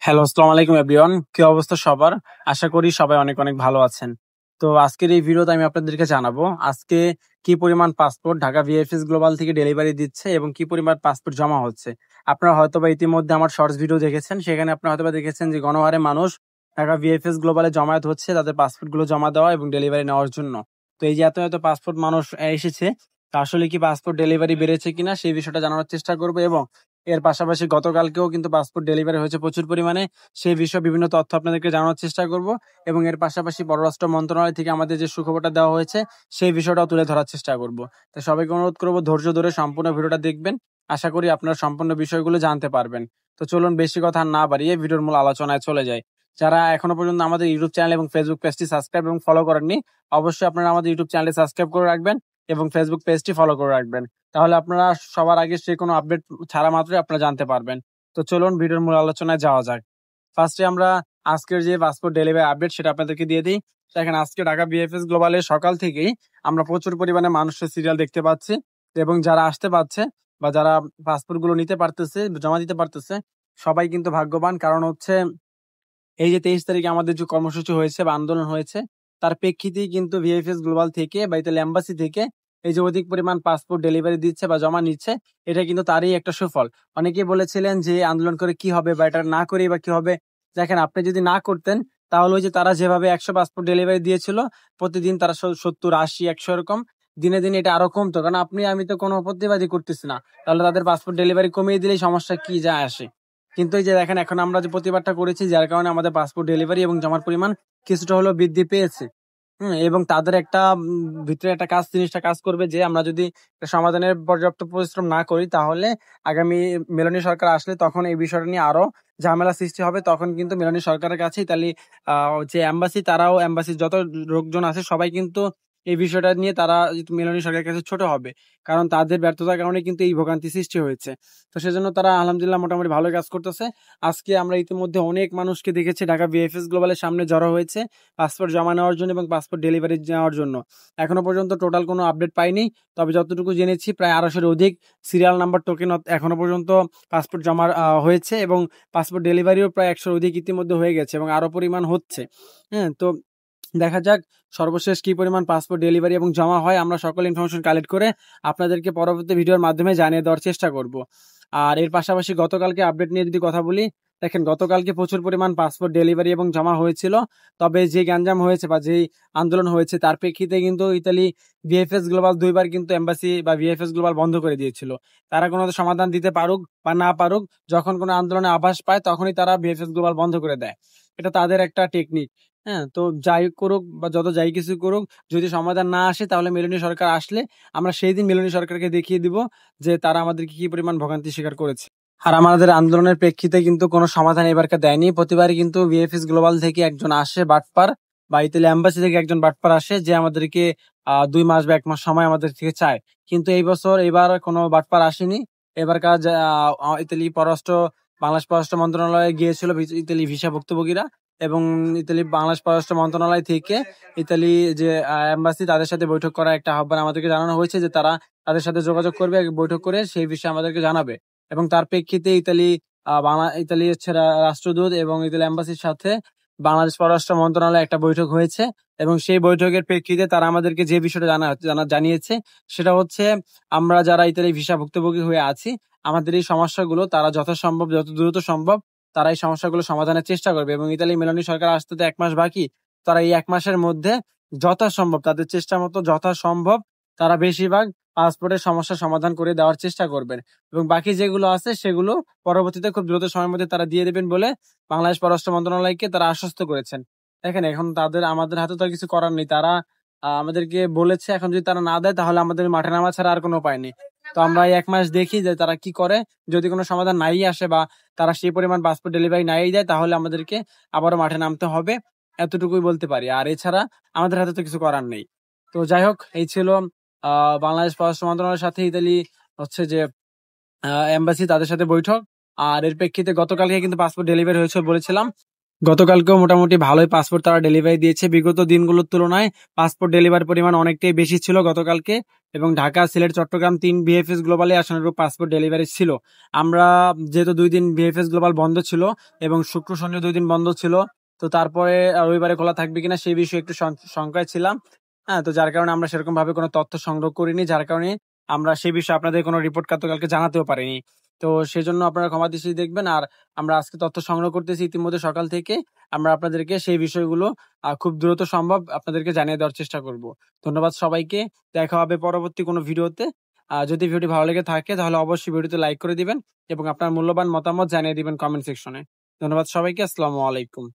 Hello, আসসালামু আলাইকুম everyone. কি অবস্থা সবার? আশা করি সবাই অনেক অনেক ভালো আছেন। তো আজকের এই ভিডিওতে আমি আপনাদেরকে জানাবো আজকে কি পরিমাণ পাসপোর্ট ঢাকা ভিএফএস গ্লোবাল থেকে ডেলিভারি দিচ্ছে এবং কি পরিমাণ পাসপোর্ট জমা হচ্ছে। আপনারা হয়তোবা ইতিমধ্যে আমার শর্টস ভিডিও দেখেছেন, সেখানে আপনারা হয়তোবা দেখেছেন যে গণহারে মানুষ ঢাকা ভিএফএস গ্লোবালে জমায়েত হচ্ছে তাদের পাসপোর্ট গুলো জমা দেওয়া এবং ডেলিভারি নেওয়ার জন্য। তো এই যে এত এত পাসপোর্ট মানুষ এসেছে, তা আসলে কি পাসপোর্ট ডেলিভারি বেড়েছে কিনা সেই বিষয়টা জানানোর চেষ্টা করবো এবং এর পাশাপাশি গতকালকেও কিন্তু পাসপোর্ট ডেলিভারি হয়েছে প্রচুর পরিমাণে। সেই বিষয়ে বিভিন্ন তথ্য আপনাদেরকে জানানোর চেষ্টা করব এবং এর পাশাপাশি পররাষ্ট্র মন্ত্রণালয় থেকে আমাদের যে সুখবরটা দেওয়া হয়েছে সেই বিষয়টাও তুলে ধরার চেষ্টা করব। তো সবাইকে অনুরোধ করবো ধৈর্য ধরে সম্পূর্ণ ভিডিওটা দেখবেন। আশা করি আপনারা সম্পূর্ণ বিষয়গুলো জানতে পারবেন। তো চলুন বেশি কথা না বাড়িয়ে ভিডিওর মূল আলোচনায় চলে যাই। যারা এখনো পর্যন্ত আমাদের ইউটিউব চ্যানেল এবং ফেসবুক পেজটি সাবস্ক্রাইব এবং ফলো করেননি, অবশ্যই আপনারা আমাদের ইউটিউব চ্যানেলটি সাবস্ক্রাইব করে রাখবেন এবং ফেসবুক পেজটি ফলো করে রাখবেন। তাহলে আপনারা সবার আগে যে কোনো আপডেট ছাড়া মাত্রই আপনারা জানতে পারবেন। তো চলুন ভিডিওর মূল আলোচনায় যাওয়া যাক। ফার্স্টে আমরা আজকের যে পাসপোর্ট ডেলিভারি আপডেট সেটা আপনাদেরকে দিয়ে দিই। দেখেন, আজকে ঢাকা বিএফএস গ্লোবালে সকাল থেকেই আমরা প্রচুর পরিমাণে মানুষের সিরিয়াল দেখতে পাচ্ছি এবং যারা আসতে পারছে বা যারা পাসপোর্ট গুলো নিতে পারতেছে, জমা দিতে পারতেছে, সবাই কিন্তু ভাগ্যবান। কারণ হচ্ছে এই যে 23 তারিখে আমাদের যে কর্মসূচি হয়েছে বা আন্দোলন হয়েছে, তার প্রেক্ষিতেই কিন্তু ভিএফএস গ্লোবাল থেকে বা ইতালি এম্বাসি থেকে এই যে অধিক পরিমাণ পাসপোর্ট ডেলিভারি দিচ্ছে বা জমা নিচ্ছে, এটা কিন্তু তারই একটা সুফল। অনেকেই বলেছিলেন যে আন্দোলন করে কি হবে বা এটা না করেই বা কি হবে। দেখেন, আপনি যদি না করতেন তাহলে ওই যে তারা যেভাবে 100 পাসপোর্ট ডেলিভারি দিয়েছিল, প্রতিদিন তারা 70, 80, 100 এরকম দিনে দিনে এটা আরো কমতো। কারণ আমি তো কোনো প্রতিবাদই করতেছি না, তাহলে তাদের পাসপোর্ট ডেলিভারি কমিয়ে দিলেই সমস্যা কি যায় আসে। কিন্তু এই যে দেখেন, এখন আমরা যে প্রতিবাদটা করেছি যার কারণে আমাদের পাসপোর্ট ডেলিভারি এবং জমার পরিমাণ কিছুটা হলেও বৃদ্ধি পেয়েছে। এবং তাদের একটা ভিতরে একটা জিনিসটা কাজ করবে যে আমরা যদি একটা সমাধানের পর্যাপ্ত পরিশ্রম না করি তাহলে আগামী মেলনী সরকার আসলে তখন এই বিষয়টা নিয়ে আরো ঝামেলা সৃষ্টি হবে। তখন কিন্তু মেলনী সরকারের কাছে ইতালি যে এম্বাসি, তারাও এম্বাসির যত লোকজন আছে সবাই কিন্তু এই বিষয়টা নিয়ে তারা মেলনী সরকারের কাছে ছোট হবে। কারণ তাদের ব্যর্থতার কারণে কিন্তু এই ভোগান্তি সৃষ্টি হয়েছে। তো সেজন্য তারা আলহামদুলিল্লাহ মোটামুটি ভালো কাজ করতেছে। আজকে আমরা ইতিমধ্যে অনেক মানুষকে দেখেছি ঢাকা বিএফএস গ্লোবালের সামনে জড়ো হয়েছে পাসপোর্ট জমা নেওয়ার জন্য এবং পাসপোর্ট ডেলিভারি নেওয়ার জন্য। এখনো পর্যন্ত টোটাল কোনো আপডেট পাইনি, তবে যতটুকু জেনেছি প্রায় 250-এর অধিক সিরিয়াল নাম্বার টোকেন এখনো পর্যন্ত পাসপোর্ট জমা হয়েছে এবং পাসপোর্ট ডেলিভারিও প্রায় 100-এর অধিক ইতিমধ্যে হয়ে গেছে এবং আরো পরিমাণ হচ্ছে। হ্যাঁ, তো দেখা যাক সর্বশেষ কি পরিমাণ পাসপোর্ট ডেলিভারি এবং জমা হয়। আমরা সকল ইনফরমেশন কালেক্ট করে আপনাদেরকে পরবর্তী ভিডিওর মাধ্যমে জানিয়ে দেওয়ার চেষ্টা করব। আর এর পাশাপাশি গতকালকে আপডেট নিয়ে যদি কথা বলি, দেখেন গতকালকে প্রচুর পরিমাণ পাসপোর্ট ডেলিভারি এবং জমা হয়েছিল। তবে যে গ্যাঞ্জাম হয়েছে বা যেই আন্দোলন হয়েছে তার প্রেক্ষিতে কিন্তু ইতালি ভিএফএস গ্লোবাল 2বার কিন্তু এম্বাসি বা ভিএফএস গ্লোবাল বন্ধ করে দিয়েছিল। তারা কোনো সমাধান দিতে পারুক বা না পারুক, যখন কোনো আন্দোলনে আভাস পায় তখনই তারা ভিএফএস গ্লোবাল বন্ধ করে দেয়। এটা তাদের একটা টেকনিক। হ্যাঁ, তো যাই করুক বা যত যাই কিছু করুক, যদি সমাধান না আসে তাহলে মেলনী সরকার আসলে আমরা সেই দিন মেলনী সরকারকে দেখিয়ে দিব যে তারা আমাদেরকে কি পরিমাণ ভোগান্তি স্বীকার করেছে। আর আমাদের আন্দোলনের প্রেক্ষিতে কিন্তু কোনো সমাধান এবারকে দেয়নি। প্রতিবারই কিন্তু ভিএফএস গ্লোবাল থেকে একজন আসে বাটপার বা ইতালি এম্বাসি থেকে একজন বাটপার আসে যে আমাদেরকে 2 মাস বা 1 মাস সময় আমাদের থেকে চায়। কিন্তু এবার কোনো বাটপার আসেনি। এবার কাজ বাংলাদেশ পররাষ্ট্র মন্ত্রণালয়ে গিয়েছিল ইতালি ভিসা ভুক্তভোগীরা এবং ইতালি বাংলাদেশ পররাষ্ট্র মন্ত্রণালয় থেকে ইতালি যে এম্বাসি তাদের সাথে বৈঠক করার একটা আহ্বান আমাদেরকে জানানো হয়েছে যে তারা তাদের সাথে যোগাযোগ করবে, বৈঠক করে সেই বিষয়ে আমাদেরকে জানাবে। এবং তার প্রেক্ষিতে ইতালি হচ্ছে রাষ্ট্রদূত এবং ইতালি এম্বাসির সাথে বাংলাদেশ পররাষ্ট্র মন্ত্রণালয়ে একটা বৈঠক হয়েছে এবং সেই বৈঠকের প্রেক্ষিতে তারা আমাদেরকে যে বিষয়টা জানিয়েছে সেটা হচ্ছে আমরা যারা ইতালি ভিসা ভুক্তভোগী হয়ে আছি, আমাদের এই সমস্যাগুলো তারা যথাসম্ভব যত দ্রুত সম্ভব তারা এই সমস্যাগুলো সমাধানের চেষ্টা করবে। এবং ইতালি মেলনী সরকার আসতে তো 1 মাস বাকি, তারা এই 1 মাসের মধ্যে যথাসম্ভব তাদের চেষ্টা মতো যথাসম্ভব তারা বেশিরভাগ পাসপোর্টের সমস্যার সমাধান করে দেওয়ার চেষ্টা করবেন এবং বাকি যেগুলো আছে সেগুলো পরবর্তীতে খুব দ্রুত সময়ের মধ্যে তারা দিয়ে দেবেন বলে বাংলাদেশ পররাষ্ট্র মন্ত্রণালয়কে তারা আশ্বস্ত করেছেন। দেখেন, এখন আমাদের হাতে তো আর কিছু করার নেই। তারা আমাদেরকে বলেছে এখন যদি তারা না দেয় তাহলে আমাদের মাঠে নামা ছাড়া আর কোনো উপায় নেই। তো আমরা এই 1 মাস দেখি যে তারা কি করে। যদি কোনো সমাধান নাই আসে বা তারা সেই পরিমাণ পাসপোর্ট ডেলিভারি নাই দেয় তাহলে আমাদেরকে আবারও মাঠে নামতে হবে, এতটুকুই বলতে পারি। আর এছাড়া আমাদের হাতে তো কিছু করার নেই। তো যাই হোক, এই ছিল বাংলাদেশ পররাষ্ট্র মন্ত্রণালয়ের সাথে ইতালি হচ্ছে যে এম্বাসি তাদের সাথে বৈঠক। আর এর প্রেক্ষিতে গতকালকে কিন্তু পাসপোর্ট ডেলিভারি হয়েছে বলেছিলাম। গতকালকেও মোটামুটি ভালোই পাসপোর্ট তারা ডেলিভারি দিয়েছে। বিগত দিনগুলোর তুলনায় পাসপোর্ট ডেলিভারির পরিমাণ অনেকটাই বেশি ছিল গতকালকে, এবং ঢাকা, সিলেট, চট্টগ্রাম ৩ বিএফএস গ্লোবালে আশানুরূপ পাসপোর্ট ডেলিভারি ছিল। আমরা যেহেতু ২ দিন বিএফএস গ্লোবাল বন্ধ ছিল এবং শুক্র, শনিও ২ দিন বন্ধ ছিল। তো তারপরে রবিবারে খোলা থাকবে কিনা সেই বিষয়ে একটু শঙ্কায় ছিলাম। হ্যাঁ, তো যার কারণে আমরা সেরকমভাবে কোনো তথ্য সংগ্রহ করিনি। যার কারণে আমরা সেই বিষয়ে আপনাদের কোনো রিপোর্ট গতকালকে জানাতেও পারিনি। তো সেজন্য আপনারা ক্ষমা দৃষ্টিতে দেখবেন। আর আমরা আজকে তথ্য সংগ্রহ করতেছি ইতিমধ্যে সকাল থেকে। আমরা আপনাদেরকে সেই বিষয়গুলো খুব দ্রুত সম্ভব আপনাদেরকে জানিয়ে দেওয়ার চেষ্টা করব। ধন্যবাদ সবাইকে। দেখা হবে পরবর্তী কোনো ভিডিওতে। যদি ভিডিওটি ভালো লেগে থাকে তাহলে অবশ্যই ভিডিওতে লাইক করে দিবেন এবং আপনার মূল্যবান মতামত জানিয়ে দিবেন কমেন্ট সেকশনে। ধন্যবাদ সবাইকে। আসসালামু আলাইকুম।